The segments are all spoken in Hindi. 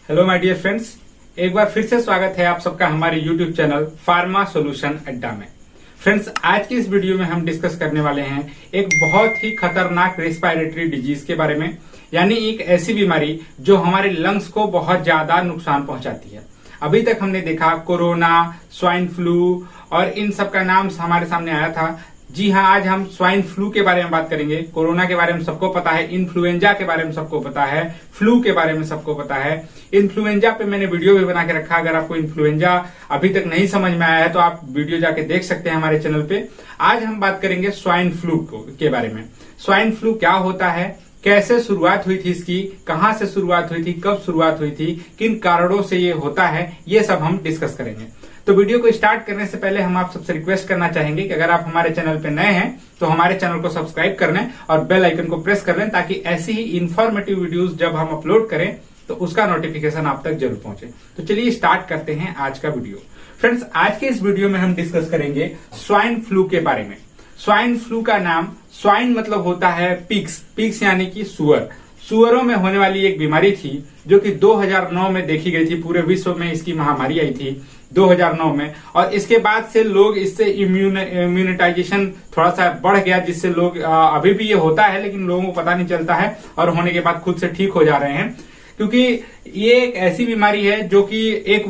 हेलो माय डियर फ्रेंड्स, एक बार फिर से स्वागत है आप सबका हमारे यूट्यूब चैनल फार्मा सॉल्यूशन अड्डा में। फ्रेंड्स, आज की इस वीडियो में हम डिस्कस करने वाले हैं एक बहुत ही खतरनाक रेस्पिरेटरी डिजीज के बारे में, यानी एक ऐसी बीमारी जो हमारे लंग्स को बहुत ज्यादा नुकसान पहुंचाती है। अभी तक हमने देखा कोरोना, स्वाइन फ्लू और इन सब का नाम हमारे सामने आया था। जी हाँ, आज हम स्वाइन फ्लू के बारे में बात करेंगे। कोरोना के बारे में सबको पता है, इन्फ्लुएंजा के बारे में सबको पता है, फ्लू के बारे में सबको पता है। इन्फ्लुएंजा पे मैंने वीडियो भी बना के रखा। अगर आपको इन्फ्लुएंजा अभी तक नहीं समझ में आया है तो आप वीडियो जाके देख सकते हैं हमारे चैनल पे। आज हम बात करेंगे स्वाइन फ्लू के बारे में। स्वाइन फ्लू क्या होता है, कैसे शुरुआत हुई थी इसकी, कहां से शुरुआत हुई थी, कब शुरुआत हुई थी, किन कारणों से ये होता है, ये सब हम डिस्कस करेंगे। तो वीडियो को स्टार्ट करने से पहले हम आप सबसे रिक्वेस्ट करना चाहेंगे कि अगर आप हमारे चैनल पे नए हैं तो हमारे चैनल को सब्सक्राइब कर लें और बेल आइकन को प्रेस कर लें, ताकि ऐसी ही इंफॉर्मेटिव वीडियोस जब हम अपलोड करें तो उसका नोटिफिकेशन आप तक जरूर पहुंचे। तो चलिए स्टार्ट करते हैं आज का वीडियो। फ्रेंड्स, आज के इस वीडियो में हम डिस्कस करेंगे स्वाइन फ्लू के बारे में। स्वाइन फ्लू का नाम, स्वाइन मतलब होता है पिग्स, पिग्स यानी कि सुअर। सुअरों में होने वाली एक बीमारी थी जो कि 2009 में देखी गई थी। पूरे विश्व में इसकी महामारी आई थी 2009 में, और इसके बाद से लोग इससे इम्यूनिटाइजेशन थोड़ा सा बढ़ गया, जिससे लोग अभी भी ये होता है लेकिन लोगों को पता नहीं चलता है और होने के बाद खुद से ठीक हो जा रहे हैं। क्योंकि ये एक ऐसी बीमारी है जो कि एक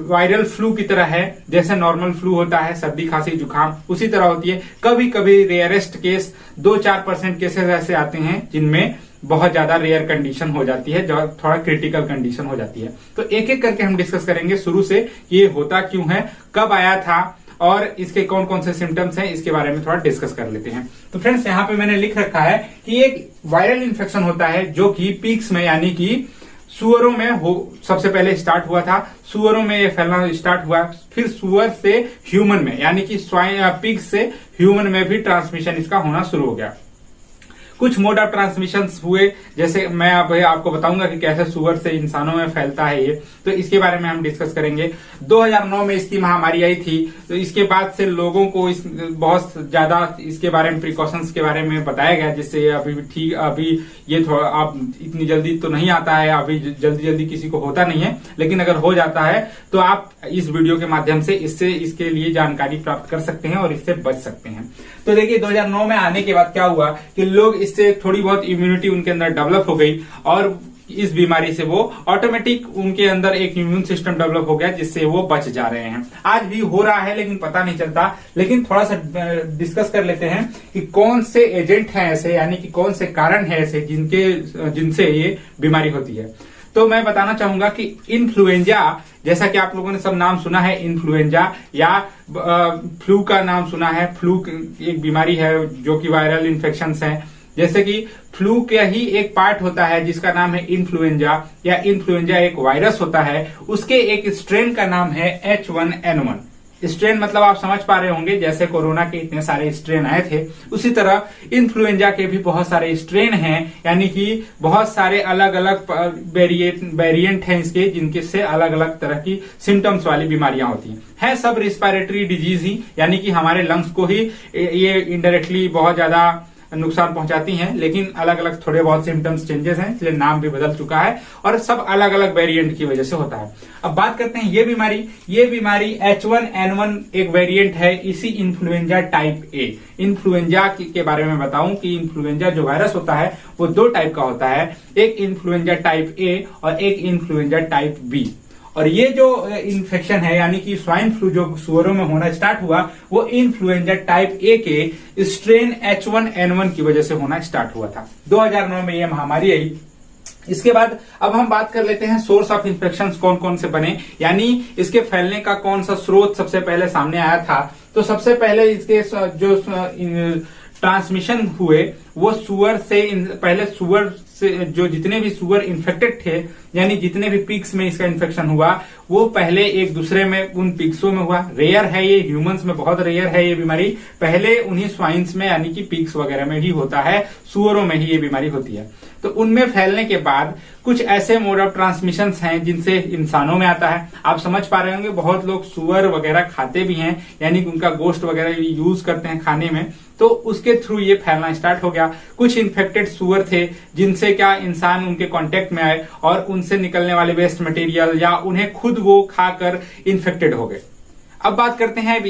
वायरल फ्लू की तरह है। जैसे नॉर्मल फ्लू होता है, सर्दी खांसी जुकाम, उसी तरह होती है। कभी कभी रेयरेस्ट केस 2-4% केसेस ऐसे आते हैं जिनमें बहुत ज्यादा रेयर कंडीशन हो जाती है, जो थोड़ा क्रिटिकल कंडीशन हो जाती है। तो एक एक करके हम डिस्कस करेंगे शुरू से ये होता क्यों है, कब आया था और इसके कौन कौन से सिम्टम्स हैं, इसके बारे में थोड़ा डिस्कस कर लेते हैं। तो फ्रेंड्स, यहाँ पे मैंने लिख रखा है कि एक वायरल इन्फेक्शन होता है जो कि पिग्स में यानी कि सुअरों में सबसे पहले स्टार्ट हुआ था। सुअरों में ये फैलना स्टार्ट हुआ, फिर सुअर से ह्यूमन में यानी कि पिग्स से ह्यूमन में भी ट्रांसमिशन इसका होना शुरू हो गया। कुछ मोड ऑफ ट्रांसमिशन हुए, जैसे मैं आपको बताऊंगा कि कैसे सुअर से इंसानों में फैलता है ये, तो इसके बारे में हम डिस्कस करेंगे। 2009 में इसकी महामारी आई थी, तो इसके बाद से लोगों को बहुत ज्यादा इसके बारे में प्रिकॉशंस के बारे में बताया गया, जिससे अभी ये थोड़ा आप इतनी जल्दी तो नहीं आता है, अभी जल्दी किसी को होता नहीं है, लेकिन अगर हो जाता है तो आप इस वीडियो के माध्यम से इसके लिए जानकारी प्राप्त कर सकते हैं और इससे बच सकते हैं। तो देखिए, 2009 में आने के बाद क्या हुआ कि लोग इससे थोड़ी बहुत इम्यूनिटी उनके अंदर डेवलप हो गई और इस बीमारी से वो ऑटोमेटिक उनके अंदर एक इम्यून सिस्टम डेवलप हो गया, जिससे वो बच जा रहे हैं। आज भी हो रहा है लेकिन पता नहीं चलता। लेकिन थोड़ा सा डिस्कस कर लेते हैं कि कौन से एजेंट हैं ऐसे, यानी कि कौन से कारण है ऐसे जिनसे ये बीमारी होती है। तो मैं बताना चाहूंगा कि इन्फ्लुएंजा, जैसा कि आप लोगों ने सब नाम सुना है, इन्फ्लुएंजा या फ्लू का नाम सुना है। फ्लू एक बीमारी है जो कि वायरल इन्फेक्शन है। जैसे कि फ्लू का ही एक पार्ट होता है जिसका नाम है इन्फ्लुएंजा, या इन्फ्लुएंजा एक वायरस होता है। उसके एक स्ट्रेन का नाम है H1N1। स्ट्रेन मतलब आप समझ पा रहे होंगे, जैसे कोरोना के इतने सारे स्ट्रेन आए थे, उसी तरह इन्फ्लुएंजा के भी बहुत सारे स्ट्रेन हैं, यानी कि बहुत सारे अलग अलग वेरिएंट हैं इसके, जिनके से अलग अलग तरह की सिम्टम्स वाली बीमारियां होती हैं। सब रेस्पिरेटरी डिजीज ही, यानी कि हमारे लंग्स को ही ये इनडायरेक्टली बहुत ज्यादा नुकसान पहुंचाती हैं, लेकिन अलग अलग थोड़े बहुत सिम्टम्स चेंजेस हैं, इसलिए नाम भी बदल चुका है और सब अलग अलग वेरिएंट की वजह से होता है। अब बात करते हैं ये बीमारी H1N1 एक वेरिएंट है इसी इन्फ्लुएंजा टाइप ए। इन्फ्लुएंजा के बारे में बताऊं कि इन्फ्लुएंजा जो वायरस होता है वो 2 टाइप का होता है, एक इन्फ्लुएंजा टाइप ए और एक इन्फ्लुएंजा टाइप बी। और ये जो इन्फेक्शन है, यानी कि स्वाइन फ्लू जो सुअरों में होना स्टार्ट हुआ, वो इन्फ्लुएंजा टाइप ए के स्ट्रेन H1N1 की वजह से होना स्टार्ट हुआ था। 2009 में ये महामारी आई। इसके बाद अब हम बात कर लेते हैं सोर्स ऑफ इन्फेक्शन कौन कौन से बने, यानी इसके फैलने का कौन सा स्रोत सबसे पहले सामने आया था। तो सबसे पहले इसके जो ट्रांसमिशन हुए वो सुअर से, पहले सुअर से जो जितने भी सुअर इन्फेक्टेड थे, यानी जितने भी पिग्स में इसका इन्फेक्शन हुआ, वो पहले एक दूसरे में उन पिग्सों में हुआ। रेयर है ये, ह्यूमंस में बहुत रेयर है ये बीमारी। पहले उन्हीं स्वाइन्स में यानी कि पिग्स वगैरह में ही होता है, सुअरों में ही ये बीमारी होती है। तो उनमें फैलने के बाद कुछ ऐसे मोड ऑफ ट्रांसमिशन हैं जिनसे इंसानों में आता है। आप समझ पा रहे होंगे, बहुत लोग सुअर वगैरह खाते भी हैं, यानी कि उनका गोश्त वगैरह यूज करते हैं खाने में, तो उसके थ्रू ये फैलना स्टार्ट हो गया। कुछ इन्फेक्टेड सुअर थे जिनसे क्या इंसान उनके कांटेक्ट में आए और उनसे निकलने वाले वेस्ट मटेरियल या उन्हें खुद वो खाकर इन्फेक्टेड हो गए। अब बात करते हैं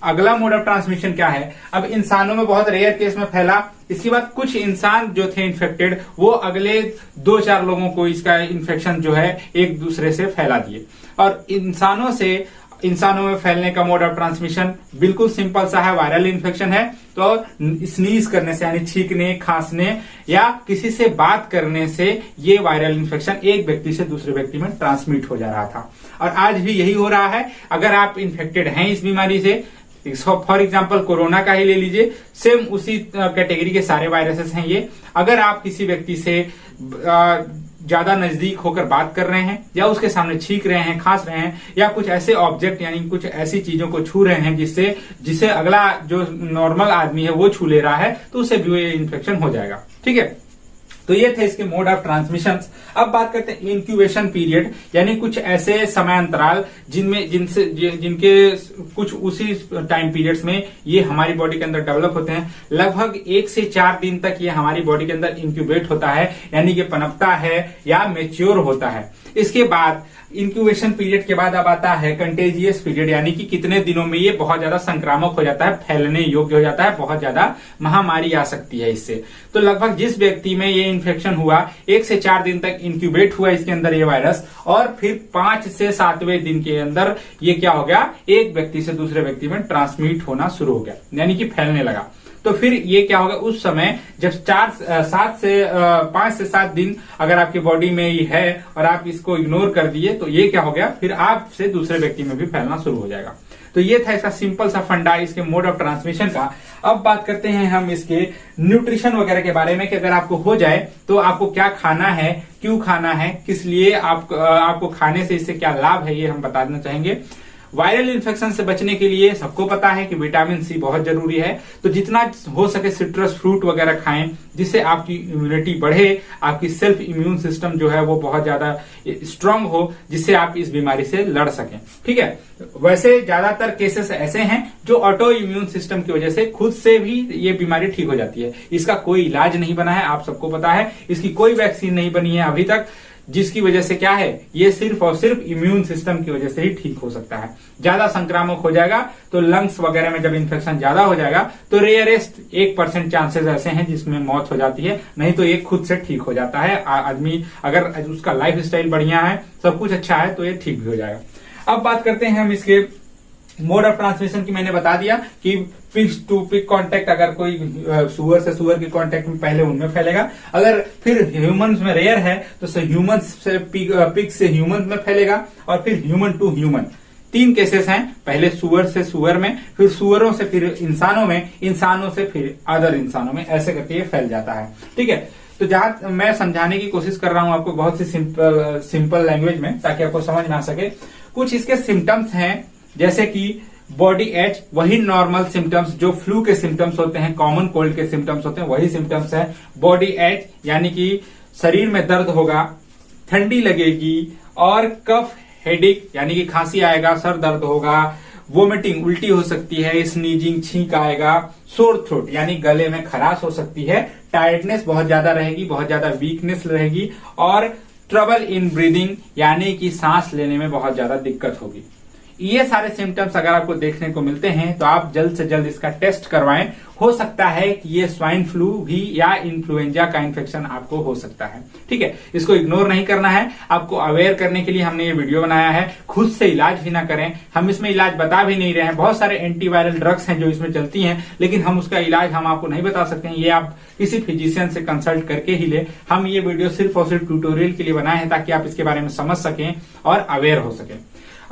अगला मोड ऑफ ट्रांसमिशन क्या है। अब इंसानों में बहुत रेयर केस में फैला, इसके बाद कुछ इंसान जो थे इन्फेक्टेड वो अगले 2-4 लोगों को इसका इन्फेक्शन जो है एक दूसरे से फैला दिए। और इंसानों में फैलने का मोड ऑफ ट्रांसमिशन बिल्कुल सिंपल सा है, वायरल इन्फेक्शन है। तो स्नीज करने से यानी छींकने, खांसने या किसी से बात करने से ये वायरल इन्फेक्शन एक व्यक्ति से दूसरे व्यक्ति में ट्रांसमिट हो जा रहा था और आज भी यही हो रहा है। अगर आप इन्फेक्टेड हैं इस बीमारी से, फॉर एग्जाम्पल कोरोना का ही ले लीजिए, सेम उसी कैटेगरी के सारे वायरसेस हैं ये। अगर आप किसी व्यक्ति से ज्यादा नजदीक होकर बात कर रहे हैं या उसके सामने छींक रहे हैं, खांस रहे हैं या कुछ ऐसे ऑब्जेक्ट यानी कुछ ऐसी चीजों को छू रहे हैं जिसे अगला जो नॉर्मल आदमी है वो छू ले रहा है, तो उसे भी ये इन्फेक्शन हो जाएगा। ठीक है, तो ये थे इसके मोड ऑफ ट्रांसमिशन। अब बात करते हैं इंक्यूबेशन पीरियड, यानी कुछ ऐसे समय अंतराल जिनके कुछ उसी टाइम पीरियड्स में ये हमारी बॉडी के अंदर डेवलप होते हैं। लगभग 1 से 4 दिन तक ये हमारी बॉडी के अंदर इंक्यूबेट होता है, यानी कि पनपता है या मेच्योर होता है। इसके बाद इंक्यूबेशन पीरियड के बाद अब आता है कंटेजियस पीरियड, यानी कि कितने दिनों में ये बहुत ज्यादा संक्रामक हो जाता है, फैलने योग्य हो जाता है, बहुत ज्यादा महामारी आ सकती है इससे। तो लगभग जिस व्यक्ति में ये इन्फेक्शन हुआ 1 से 4 दिन तक इंक्यूबेट हुआ इसके अंदर ये वायरस, और फिर 5 से 7वें दिन के अंदर ये क्या हो गया, एक व्यक्ति से दूसरे व्यक्ति में ट्रांसमिट होना शुरू हो गया, यानी कि फैलने लगा। तो फिर ये क्या होगा, उस समय जब 5 से 7 दिन अगर आपकी बॉडी में ये है और आप इसको इग्नोर कर दिए तो ये क्या हो गया, फिर आपसे दूसरे व्यक्ति में भी फैलना शुरू हो जाएगा। तो ये था इसका सिंपल सा फंडा इसके मोड ऑफ ट्रांसमिशन का। अब बात करते हैं हम इसके न्यूट्रिशन वगैरह के बारे में कि अगर आपको हो जाए तो आपको क्या खाना है, क्यों खाना है, किस लिए आपको खाने से इससे क्या लाभ है, ये हम बताना चाहेंगे। वायरल इन्फेक्शन से बचने के लिए सबको पता है कि विटामिन सी बहुत जरूरी है, तो जितना हो सके सिट्रस फ्रूट वगैरह खाएं जिससे आपकी इम्यूनिटी बढ़े, आपकी सेल्फ इम्यून सिस्टम जो है वो बहुत ज्यादा स्ट्रांग हो, जिससे आप इस बीमारी से लड़ सकें। ठीक है, वैसे ज्यादातर केसेस ऐसे हैं जो ऑटो इम्यून सिस्टम की वजह से खुद से भी ये बीमारी ठीक हो जाती है। इसका कोई इलाज नहीं बना है, आप सबको पता है, इसकी कोई वैक्सीन नहीं बनी है अभी तक, जिसकी वजह से क्या है, ये सिर्फ और सिर्फ इम्यून सिस्टम की वजह से ही ठीक हो सकता है। ज्यादा संक्रामक हो जाएगा तो लंग्स वगैरह में जब इन्फेक्शन ज्यादा हो जाएगा तो रेयरेस्ट 1% चांसेस ऐसे हैं जिसमें मौत हो जाती है, नहीं तो ये खुद से ठीक हो जाता है। आदमी अगर उसका लाइफ स्टाइल बढ़िया है, सब कुछ अच्छा है, तो ये ठीक भी हो जाएगा। अब बात करते हैं हम इसके मोड ऑफ ट्रांसमिशन की। मैंने बता दिया कि पिग्स टू पिग कांटेक्ट, अगर कोई सुअर से सुअर के कांटेक्ट में पहले उनमें फैलेगा, अगर फिर ह्यूमंस में रेयर है तो ह्यूमंस से पिग से ह्यूमंस में फैलेगा, और फिर ह्यूमन टू ह्यूमन। 3 केसेस हैं, पहले सुअर से सुअर में, फिर सुअरों से फिर इंसानों में, इंसानों से फिर अदर इंसानों में, ऐसे करके ये फैल जाता है। ठीक है, तो जहां मैं समझाने की कोशिश कर रहा हूं आपको बहुत सी सिंपल लैंग्वेज में, ताकि आपको समझ में आ सके। कुछ इसके सिम्टम्स हैं, जैसे कि बॉडी एच, वही नॉर्मल सिम्टम्स जो फ्लू के सिम्टम्स होते हैं, कॉमन कोल्ड के सिम्टम्स होते हैं, वही सिम्टम्स है। बॉडी एच यानी कि शरीर में दर्द होगा, ठंडी लगेगी, और कफ हेडेक यानी कि खांसी आएगा, सर दर्द होगा, वोमिटिंग उल्टी हो सकती है, स्नीजिंग छींक आएगा, सोर थ्रोट यानी गले में खराश हो सकती है, टायर्डनेस बहुत ज्यादा रहेगी, बहुत ज्यादा वीकनेस रहेगी, और ट्रबल इन ब्रीदिंग यानी कि सांस लेने में बहुत ज्यादा दिक्कत होगी। ये सारे सिम्टम्स अगर आपको देखने को मिलते हैं तो आप जल्द से जल्द इसका टेस्ट करवाएं। हो सकता है कि ये स्वाइन फ्लू भी या इन्फ्लुएंजा का इन्फेक्शन आपको हो सकता है। ठीक है, इसको इग्नोर नहीं करना है। आपको अवेयर करने के लिए हमने ये वीडियो बनाया है। खुद से इलाज भी ना करें, हम इसमें इलाज बता भी नहीं रहे हैं। बहुत सारे एंटीवायरल ड्रग्स हैं जो इसमें चलती हैं, लेकिन हम उसका इलाज हम आपको नहीं बता सकते हैं। ये आप किसी फिजिशियन से कंसल्ट करके ही ले। हम ये वीडियो सिर्फ और सिर्फ ट्यूटोरियल के लिए बनाए हैं ताकि आप इसके बारे में समझ सकें और अवेयर हो सकें।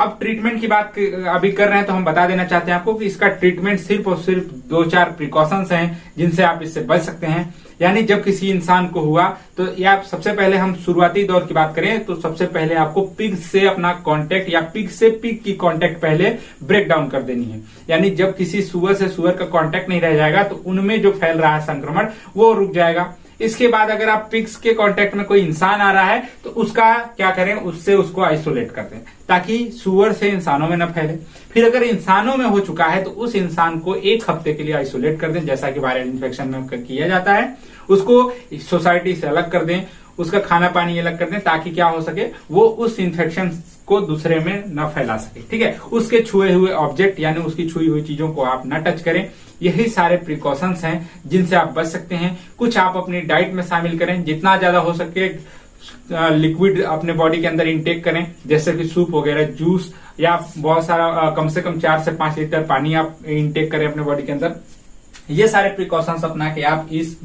अब ट्रीटमेंट की बात अभी कर रहे हैं तो हम बता देना चाहते हैं आपको कि इसका ट्रीटमेंट सिर्फ और सिर्फ 2-4 प्रिकॉशंस हैं जिनसे आप इससे बच सकते हैं। यानी जब किसी इंसान को हुआ तो या सबसे पहले हम शुरुआती दौर की बात करें तो सबसे पहले आपको पिग से अपना कांटेक्ट या पिग से पिग की कांटेक्ट पहले ब्रेक डाउन कर देनी है। यानी जब किसी सुअर से सुअर का कांटेक्ट नहीं रह जाएगा तो उनमें जो फैल रहा है संक्रमण वो रुक जाएगा। इसके बाद अगर आप पिग्स के कांटेक्ट में कोई इंसान आ रहा है तो उसका क्या करें, उससे उसको आइसोलेट कर दें ताकि सुअर से इंसानों में न फैले। फिर अगर इंसानों में हो चुका है तो उस इंसान को 1 हफ्ते के लिए आइसोलेट कर दें, जैसा कि वायरल इन्फेक्शन में किया जाता है। उसको सोसाइटी से अलग कर दें, उसका खाना पानी अलग कर दें, ताकि क्या हो सके, वो उस इन्फेक्शन को दूसरे में न फैला सके। ठीक है, उसके छुए हुए ऑब्जेक्ट यानी उसकी छुई हुई चीजों को आप न टच करें। यही सारे प्रिकॉशंस हैं जिनसे आप बच सकते हैं। कुछ आप अपनी डाइट में शामिल करें, जितना ज्यादा हो सके लिक्विड अपने बॉडी के अंदर इंटेक करें, जैसे कि सूप वगैरह, जूस, या बहुत सारा कम से कम 4 से 5 लीटर पानी आप इंटेक करें अपने बॉडी के अंदर। ये सारे प्रिकॉशंस अपना के आप इस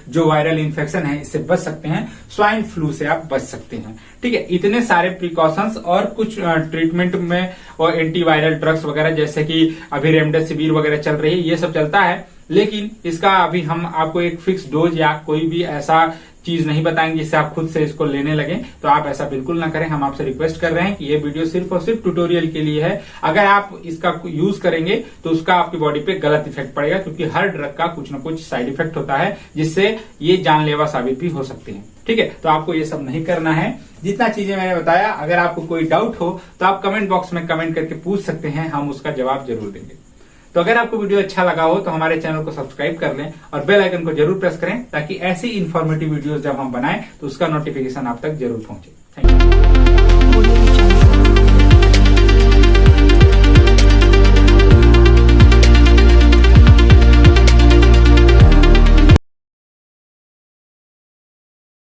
जो वायरल इन्फेक्शन है इससे बच सकते हैं, स्वाइन फ्लू से आप बच सकते हैं। ठीक है, इतने सारे प्रिकॉशंस और कुछ ट्रीटमेंट में और एंटीवायरल ड्रग्स वगैरह, जैसे कि अभी रेमडेसिविर वगैरह चल रही है, ये सब चलता है, लेकिन इसका अभी हम आपको एक फिक्स डोज या कोई भी ऐसा चीज नहीं बताएंगे जिससे आप खुद से इसको लेने लगे। तो आप ऐसा बिल्कुल ना करें। हम आपसे रिक्वेस्ट कर रहे हैं कि ये वीडियो सिर्फ और सिर्फ ट्यूटोरियल के लिए है। अगर आप इसका यूज करेंगे तो उसका आपकी बॉडी पे गलत इफेक्ट पड़ेगा, क्योंकि हर ड्रग का कुछ ना कुछ साइड इफेक्ट होता है जिससे ये जानलेवा साबित भी हो सकते हैं। ठीक है, तो आपको ये सब नहीं करना है। जितना चीजें मैंने बताया, अगर आपको कोई डाउट हो तो आप कमेंट बॉक्स में कमेंट करके पूछ सकते हैं, हम उसका जवाब जरूर देंगे। तो अगर आपको वीडियो अच्छा लगा हो तो हमारे चैनल को सब्सक्राइब कर लें और बेल आइकन को जरूर प्रेस करें, ताकि ऐसी इन्फॉर्मेटिव वीडियोस जब हम बनाएं तो उसका नोटिफिकेशन आप तक जरूर पहुंचे। Thank you.